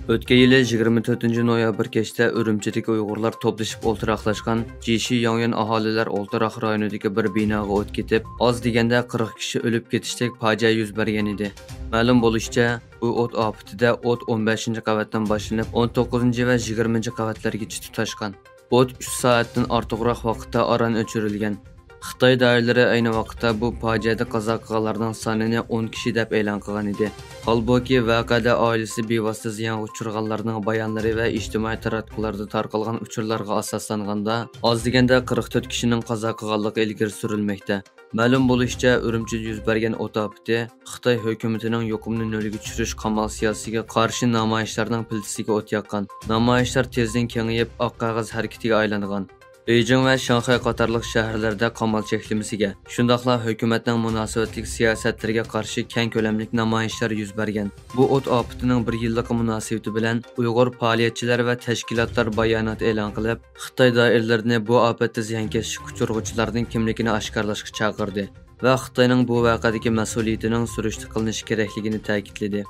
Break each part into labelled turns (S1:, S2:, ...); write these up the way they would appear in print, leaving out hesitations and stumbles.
S1: O'tgan yili 24-noyabr kechda Urumchidagi Uyg'urlar to'plashib o'ltiraqlashgan Jishi Yongyan aholilar o'ltiraq rayonidagi bir binoga o't ketib, oz deganda 40 kishi o'lib ketishdek fojia yuz bergan edi. Ma'lum bo'lishicha, bu o't ofatida o't 15-qavatdan boshlanib, 19 va 20-qavatlargacha tutashgan. O't 3 soatdan ortiqroq vaqtda aran o'chirilgan. Xitoy doiralari ayni vaqtda bu fojiada qazo qilganlarning sonini 10 kishi deb e'lon qilgan edi. Holbuki voqeada oilasi bevosita ziyonga uchraganlarning bayonlari va ijtimoiy taratqularda tarqalgan uchurlarga asoslanganda, oz deganda 44 kishining qazo qilganligi ilgari surilmoqda. Ma'lum bo'lishicha, Urumchida yuz bergan o't ofati Xitoy hukumatining yuqumni nolga tushirish qamal siyosatiga qarshi namoyishlarning piltisiga o't yoqqan. Namoyishlar tezdan kengayib, oq qog'oz harakatiga aylangan. Beijing va Shanxay qatorliq shaharlarda qamal cheklimasiga, shundaqla hukumatning munosabatli siyosatlariga qarshi keng ko'lamli namoyishlar yuz bergan. Bu o't ofatining 1 yillik munosabati bilan Uyg'ur faoliyatchilar va tashkilotlar bayonot e'lon qilib, Xitoy doiralarini bu ofatda ziyonkashish uchirg'uvchilarning kimligini oshkorlashga chaqirdi va Xitoyning bu voqeadagi mas'uliyatining surishtirib qilinishi kerakligini ta'kidladi.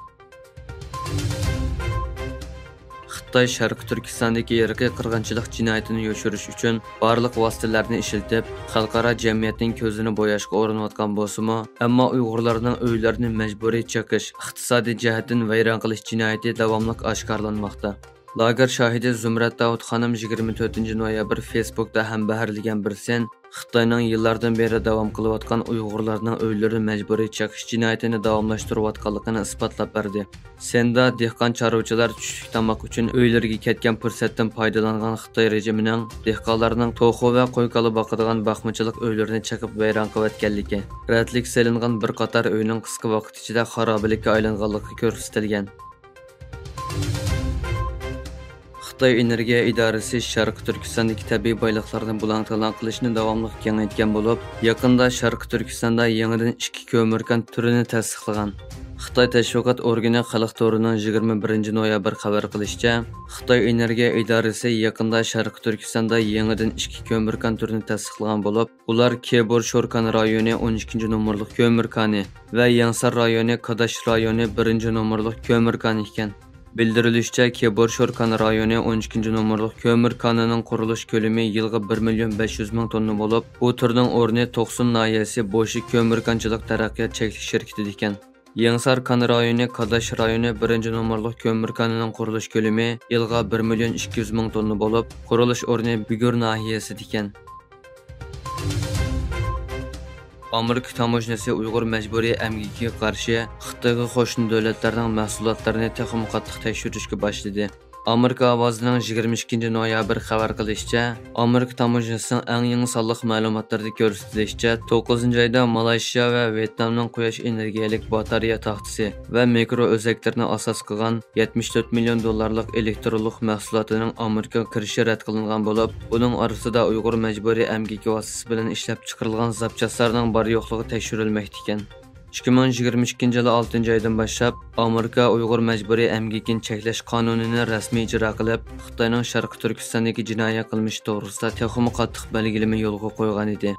S1: Xitoy Sharq Turkistondagi irqiy qirg'inchilik jinoyatini yoshirish uchun barliq vositalarni ishlatib, xalqaro jamiyatning ko'zini bo'yashga urinayotgan bo'lsa-mu, ammo Uyg'urlarning uylarini majburiy chekish, iqtisodiy jihatdan vayron qilish jinoyati davomli oshkorlanmoqda. Lager shohidi Zumrat Davud xonim 24-noyabr Facebookda ham baharlagan bir sen Xitoyning yillardan beri davom qilayotgan Uyg'urlarning uylarini majburiy chekish jinoyatini davomlashtirayotganligini isbotlab berdi. Senda dehqon chorvachilar tushlik tomoq uchun uylariga ketgan fursatdan foydalangan Xitoy rejimining dehqonlarning to'xu va qo'y-qola boqadigan baxmachilik uylarini chekib vayron qilayotganligi, radlik selingan bir qator uyning qisqa vaqt ichida xarobalikka aylanganligi ko'rsatilgan. Xitoy Energiya idorasi Sharq Turkistondagi tabiiy boyliqlarni bulang-talang qilishni davomli kengaytgan bo'lib, yaqinda Sharq Turkistonda yangidan 2 ko'mir kon turini tasdiqlagan. Xitoy tashviqot organi Xalq to'rining 21-noyabr xabar qilishicha, Xitoy Energiya idorasi yaqinda Sharq Turkistonda yangidan 2 ko'mir kon turini tasdiqlagan bo'lib, ular Kebur Shorkan rayoni 12-nomerli ko'mir koni va Yangsar rayoni Kadash rayoni 1-nomerli ko'mir koni ekan. Bildirilishicha, Kebur Shorkan rayoni 12-nomerli ko'mir konining qurilish ko'lami yilga 1.500.000 tonna bo'lib, bu turning o'rni To'qson nahiyasi bo'shi ko'mir konchilik taraqqiyot cheklanish shirkati ekan. Yangsar kon rayoni Kadash rayoni 1-nomerli ko'mir konining qurilish ko'lami yilga 1.200.000 tonna bo'lib, qurilish o'rni Bigur nahiyasi ekan. Amerika tamojnasi Uyg'ur majburiy emgikiga qarshi Xitoyga qo'shni davlatlarning mahsulotlarini texnik qattiq tekshirishga boshladi. Amerika ovozining 22-noyabr xabar qilishicha, Amerika tamojnasining eng yangi sonliq ma'lumotlarda ko'rsatilishicha, 9-oyda Malayziya va Vyetnamning quyosh energiyalik batareya taxtasi va mikro o'zaklarni asos qilgan 74 million dollarlik elektronlik mahsulotining Amerikaga kirishi rad qilingan bo'lib, buning orasida Uyg'ur majburiy emgiki vositasi bilan ishlab chiqarilgan zapchastlarning bor yo'qligi tekshirilmoqda ekan. 2022 yılı 6. aydan boshlab Amerika Uyg'ur majburiy emgikini cheklash qonunini rasmiy ijro qilib, Xitoyning Sharq Turkistondagi jinoiy qilmish to'g'risida texnik qattiq belgilama yo'lga qo'ygan edi.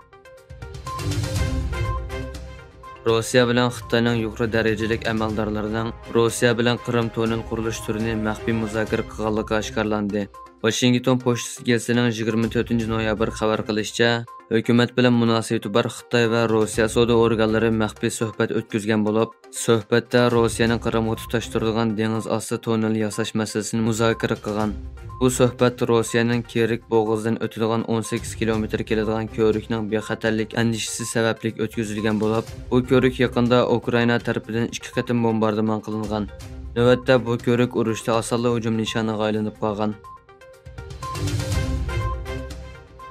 S1: Rossiya bilan Xitoyning yuqori darajalik amaldorlarining Rossiya bilan Qrim tonel qurilish turini maxfiy muzokara qilganligi oshkorlandi. Washington pochtasi gazetining 24-noyabr xabar qilishicha, hukumat bilan munosabati bor Xitoy va Rossiya savdo organlari maxfiy suhbat o'tkazgan bo'lib, suhbatda Rossiyaning Qrimga tutashtirilgan dengiz osti tonel yasash masalasini muzokara qilgan. Bu suhbat Rossiyaning Kerik bo'g'ozidan o'tadigan 18 kilometr keladigan ko'rikning bexatarlik andishisi sababli o'tkazilgan bo'lib, bu ko'rik yaqinda Ukraina tarafidan 2 qatim bombardimon qilingan. Navbatda bu ko'rik urushda osonli hujum nishoniga aylanib qolgan.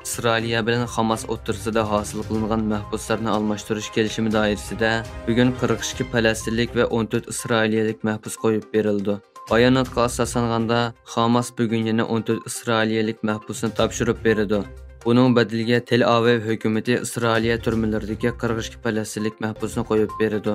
S1: İsrailiya bilan Hamas o'rtasida hosil qilingan mahbuslarni almashtirish kelishimi doirasida bugun 42 falastinlik va 14 isroiliyalik mahbus qo'yib berildi. Bayonotga asoslanganda, Hamas bugun yana 14 isroiliyalik mahbusni topshirib berdi. Buning badaliga Tel Aviv hukumati Isroiliya turmalaridagi 42 falastinlik mahbusni qo'yib berdi.